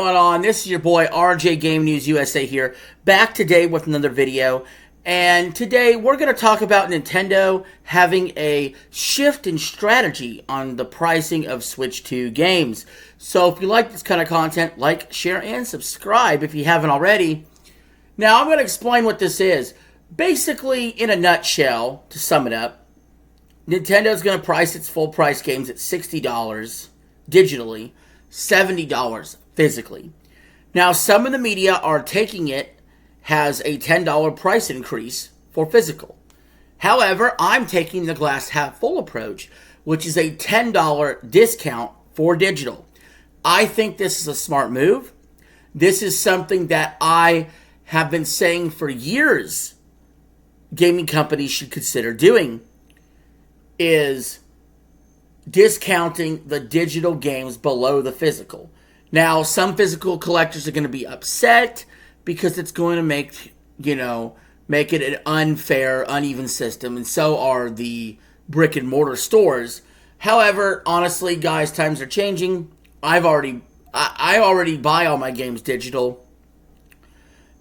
Going on? This is your boy RJ Game News USA here, back today with another video. And today we're going to talk about Nintendo having a shift in strategy on the pricing of Switch 2 games. So if you like this kind of content, like, share, and subscribe if you haven't already. Now I'm going to explain what this is. Basically, in a nutshell, to sum it up, Nintendo's going to price its full price games at $60 digitally, $70 physically. Now, some of the media are taking it as a $10 price increase for physical. However, I'm taking the glass half full approach, which is a $10 discount for digital. I think this is a smart move. This is something that I have been saying for years gaming companies should consider doing, is discounting the digital games below the physical. Now, some physical collectors are going to be upset because it's going to make it an unfair, uneven system, and so are the brick and mortar stores. However, honestly, guys, times are changing. I already buy all my games digital,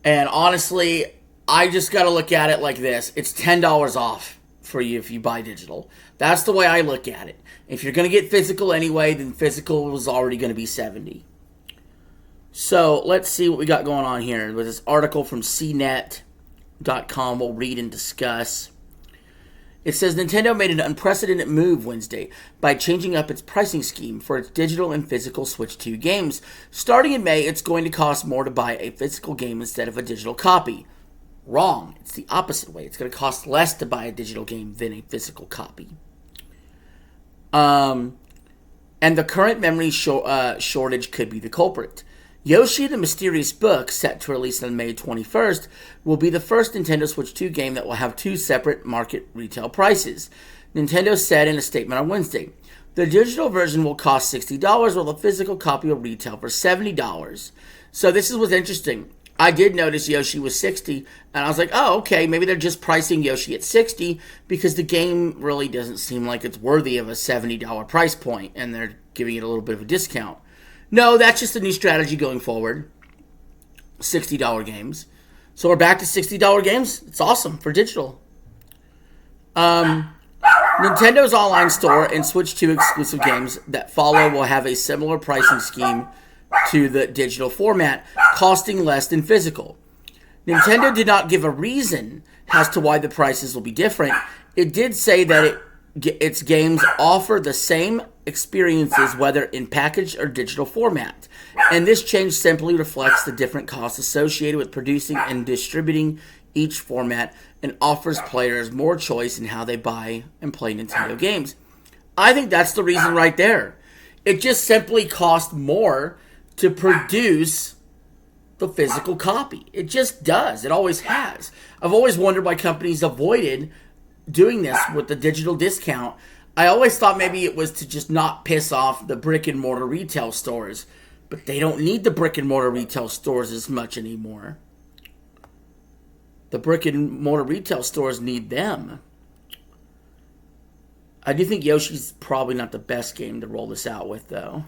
and honestly, I just got to look at it like this. It's $10 off for you if you buy digital. That's the way I look at it. If you're going to get physical anyway, then physical was already going to be $70. So let's see what we got going on here with this article from CNET.com. We'll read and discuss. It says Nintendo made an unprecedented move Wednesday by changing up its pricing scheme for its digital and physical Switch 2 games. Starting in May, it's going to cost more to buy a physical game instead of a digital copy. Wrong. It's the opposite way. It's going to cost less to buy a digital game than a physical copy. And the current memory shortage could be the culprit. Yoshi the Mysterious Book, set to release on May 21st, will be the first Nintendo Switch 2 game that will have two separate market retail prices. Nintendo said in a statement on Wednesday, the digital version will cost $60 while the physical copy will retail for $70. So this is what's interesting. I did notice Yoshi was $60, and I was like, oh, okay, maybe they're just pricing Yoshi at $60 because the game really doesn't seem like it's worthy of a $70 price point, and they're giving it a little bit of a discount. No, that's just a new strategy going forward. $60 games. So we're back to $60 games. It's awesome for digital. Nintendo's online store and Switch 2 exclusive games that follow will have a similar pricing scheme to the digital format, costing less than physical. Nintendo did not give a reason as to why the prices will be different. It did say that its games offer the same experiences whether in package or digital format, and this change simply reflects the different costs associated with producing and distributing each format and offers players more choice in how they buy and play Nintendo games. I think that's the reason right there. It just simply costs more to produce the physical copy. It just does. It always has. I've always wondered why companies avoided doing this with the digital discount. I always thought maybe it was to just not piss off the brick and mortar retail stores, but they don't need the brick and mortar retail stores as much anymore. The brick and mortar retail stores need them. I do think Yoshi's probably not the best game to roll this out with, though.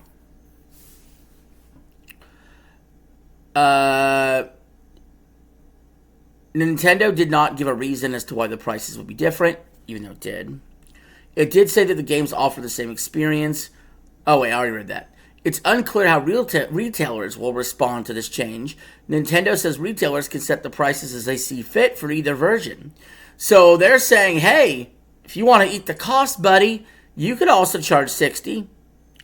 Nintendo did not give a reason as to why the prices would be different, even though it did. It did say that the games offer the same experience. Oh wait, I already read that. It's unclear how retailers will respond to this change. Nintendo says retailers can set the prices as they see fit for either version. So they're saying, hey, if you want to eat the cost, buddy, you could also charge $60.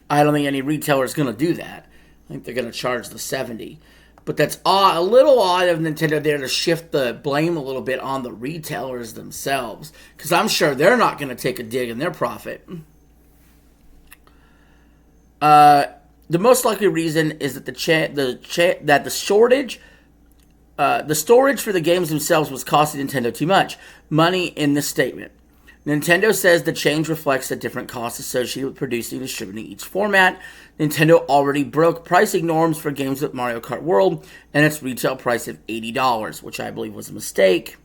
I don't think any retailer is going to do that. I think they're going to charge the $70. But that's a little odd of Nintendo there to shift the blame a little bit on the retailers themselves, because I'm sure they're not going to take a dig in their profit. The most likely reason is that the storage for the games themselves was costing Nintendo too much money in this statement. Nintendo says the change reflects the different costs associated with producing and distributing each format. Nintendo already broke pricing norms for games like Mario Kart World and its retail price of $80, which I believe was a mistake.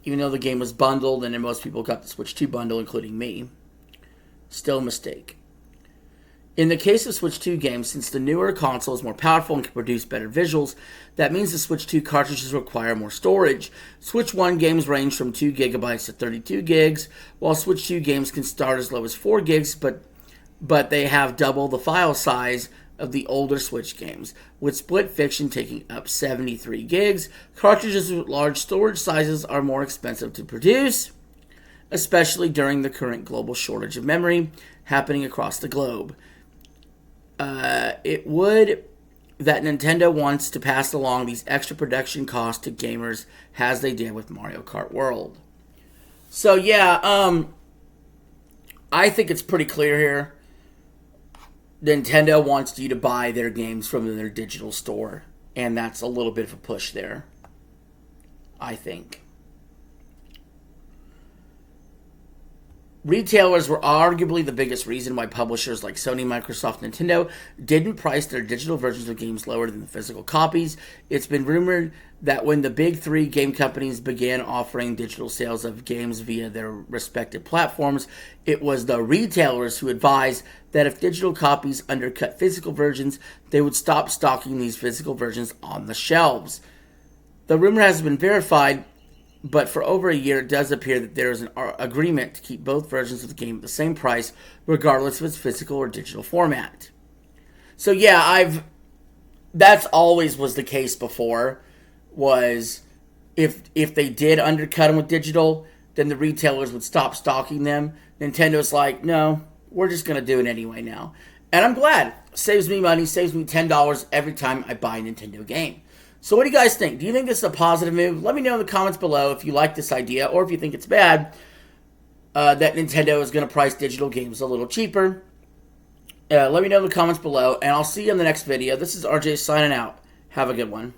Even though the game was bundled and then most people got the Switch 2 bundle, including me. Still a mistake. In the case of Switch 2 games, since the newer console is more powerful and can produce better visuals, that means the Switch 2 cartridges require more storage. Switch 1 games range from 2 gigabytes to 32 gigs, while Switch 2 games can start as low as 4 gigs, but they have double the file size of the older Switch games, with Split Fiction taking up 73 gigs. Cartridges with large storage sizes are more expensive to produce, especially during the current global shortage of memory happening across the globe. It would that Nintendo wants to pass along these extra production costs to gamers as they did with Mario Kart World. So yeah, I think it's pretty clear here. Nintendo wants you to buy their games from their digital store, and that's a little bit of a push there, I think. Retailers were arguably the biggest reason why publishers like Sony, Microsoft, and Nintendo didn't price their digital versions of games lower than the physical copies. It's been rumored that when the big three game companies began offering digital sales of games via their respective platforms, it was the retailers who advised that if digital copies undercut physical versions, they would stop stocking these physical versions on the shelves. The rumor hasn't been verified, but for over a year, it does appear that there is an agreement to keep both versions of the game at the same price, regardless of its physical or digital format. So yeah, that's always was the case before, was if they did undercut them with digital, then the retailers would stop stocking them. Nintendo's like, no, we're just going to do it anyway now. And I'm glad. Saves me money, saves me $10 every time I buy a Nintendo game. So what do you guys think? Do you think this is a positive move? Let me know in the comments below if you like this idea or if you think it's bad that Nintendo is going to price digital games a little cheaper. Let me know in the comments below, and I'll see you in the next video. This is RJ signing out. Have a good one.